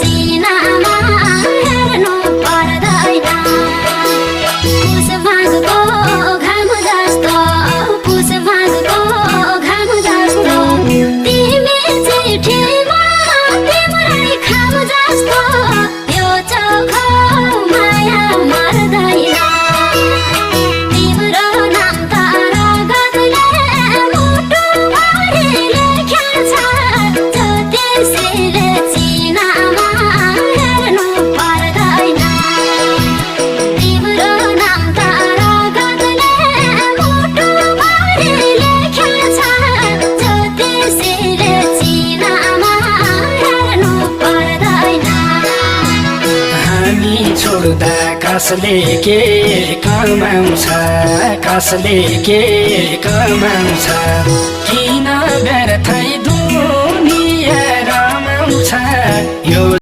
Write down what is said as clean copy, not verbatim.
चिनामा हेर्नु पर्दैन पुस भागको घाम जस्तो पुस भागको घाम जस्तो तिमी चिठीमा तिम्रै खाम जस्तो यो चोखो माया मर्दैन तिम्रो नाम तारा गदले मुटुभरि लेखेको छ ज्योतिषीले चिनामा हेर्नु पर्दैन तिम्रो नाम तारा गदले मुटुभरि लेखेको छ ज्योतिषीले चिनामा हेर्नु पर्दैन हामी छोड्दा कसले के कमाउँछ कसले के कमाउँछ किन व्यर्थै दुनिया रमाउँछ यो